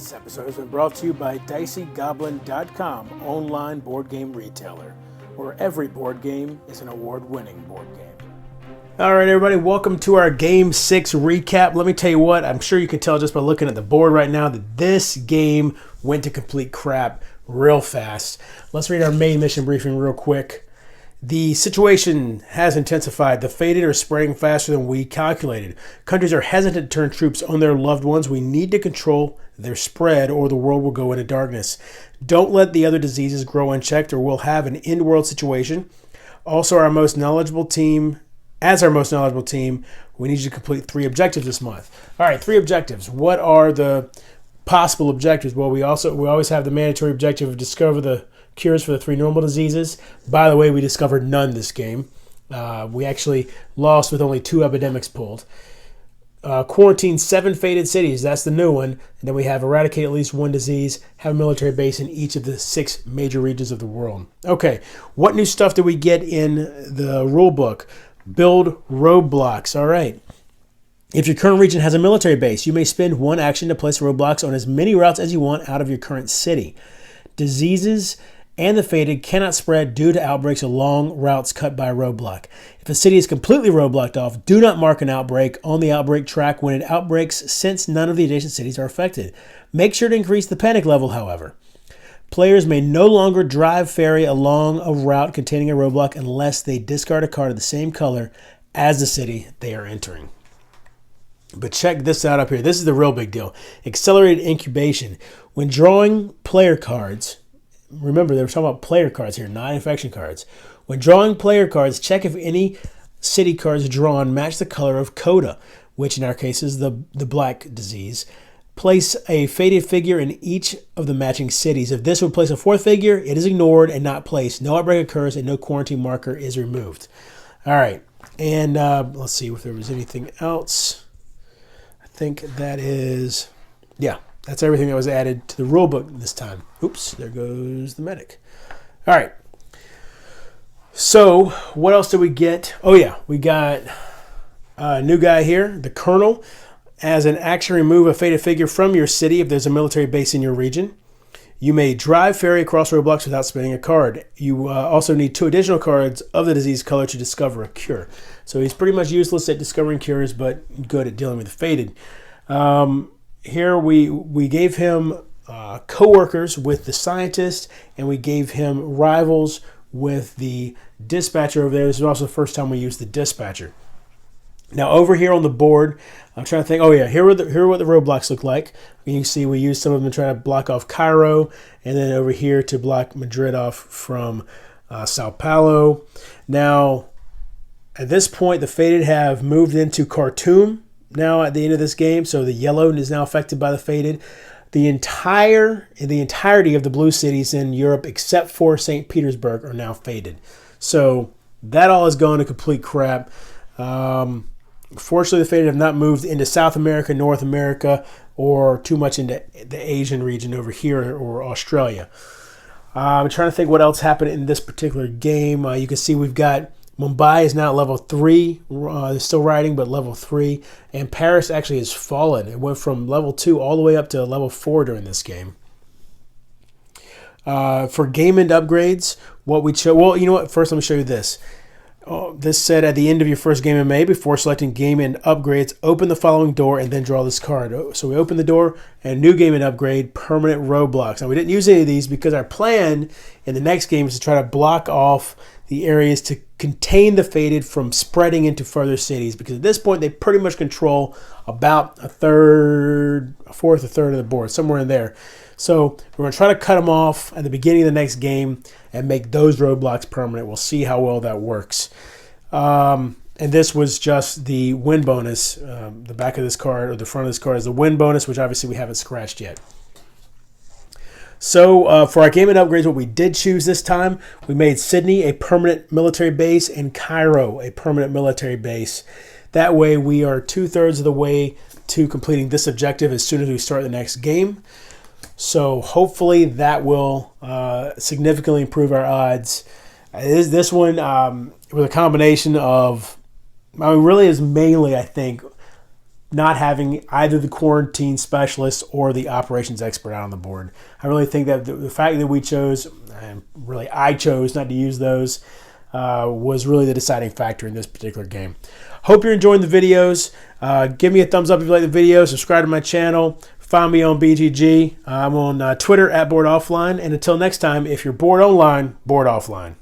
This episode has been brought to you by DiceyGoblin.com, online board game retailer, where every board game is an award-winning board game. All right, everybody, welcome to our Game 6 recap. Let me tell you what, I'm sure you can tell just by looking at the board right now that this game went to complete crap real fast. Let's read our main mission briefing real quick. The situation has intensified. The Fated are spreading faster than we calculated. Countries are hesitant to turn troops on their loved ones. We need to control their spread or the world will go into darkness. Don't let the other diseases grow unchecked or we'll have an end-world situation. Also, our most knowledgeable team, we need you to complete 3 objectives this month. All right, 3 objectives. What are the possible objectives? Well, we always have the mandatory objective of discover the cures for the 3 normal diseases. By the way, we discovered none this game. We actually lost with only 2 epidemics pulled. Quarantine 7 fated cities. That's the new one. And then we have eradicate at least 1 disease, have a military base in each of the 6 major regions of the world. Okay, what new stuff did we get in the rule book? Build roadblocks. All right. If your current region has a military base, you may spend 1 action to place roadblocks on as many routes as you want out of your current city. Diseases and the fated cannot spread due to outbreaks along routes cut by a roadblock. If a city is completely roadblocked off, do not mark an outbreak on the outbreak track when it outbreaks since none of the adjacent cities are affected. Make sure to increase the panic level, however. Players may no longer drive ferry along a route containing a roadblock unless they discard a card of the same color as the city they are entering. But check this out up here. This is the real big deal. Accelerated incubation. When drawing player cards, remember, they were talking about player cards here, not infection cards. When drawing player cards, check if any city cards drawn match the color of Coda, which in our case is the black disease. Place a faded figure in each of the matching cities. If this would place a 4th figure, it is ignored and not placed. No outbreak occurs and no quarantine marker is removed. All right, and let's see if there was anything else. I think that is, yeah. That's everything that was added to the rule book this time. Oops, there goes the medic. All right. So what else did we get? Oh, yeah, we got a new guy here, the Colonel. As an action, remove a fated figure from your city if there's a military base in your region. You may drive ferry across roadblocks without spending a card. You also need 2 additional cards of the disease color to discover a cure. So he's pretty much useless at discovering cures, but good at dealing with the fated. Here we gave him co-workers with the scientist, and we gave him rivals with the dispatcher over there. This is also the first time we used the dispatcher. Now over here on the board, I'm trying to think. Oh yeah, here are what the roadblocks look like. You can see we used some of them to try to block off Cairo, and then over here to block Madrid off from Sao Paulo. Now at this point, the fated have moved into Khartoum. Now at the end of this game, so the yellow is now affected by the fated. The entirety of the blue cities in Europe, except for St. Petersburg, are now fated. So that all is going to complete crap. Fortunately, the fated have not moved into South America, North America, or too much into the Asian region over here or Australia. I'm trying to think what else happened in this particular game. You can see we've got Mumbai is now at level 3. They're still riding, but level 3. And Paris actually has fallen. It went from level 2 all the way up to level 4 during this game. For game end upgrades, what we chose... Well, you know what? First, let me show you this. This said at the end of your first game in May, before selecting game end upgrades, open the following door and then draw this card. So we open the door and new game end upgrade, permanent roadblocks. Now, we didn't use any of these because our plan in the next game is to try to block off the areas to contain the fated from spreading into further cities, because at this point they pretty much control about a fourth of the board, somewhere in there. So we're going to try to cut them off at the beginning of the next game and make those roadblocks permanent. We'll see how well that works. And this was just the win bonus. The back of this card or the front of this card is the win bonus, which obviously we haven't scratched yet. So for our game and upgrades, what we did choose this time, we made Sydney a permanent military base and Cairo a permanent military base. That way we are 2/3 of the way to completing this objective as soon as we start the next game. So hopefully that will significantly improve our odds. This one was a combination of, really is mainly, I think, not having either the quarantine specialist or the operations expert out on the board. I really think that the fact that we chose, and really I chose not to use those, was really the deciding factor in this particular game. Hope you're enjoying the videos. Give me a thumbs up if you like the video. Subscribe to my channel. Find me on BGG. I'm on Twitter @boredoffline. And until next time, if you're bored online, board offline.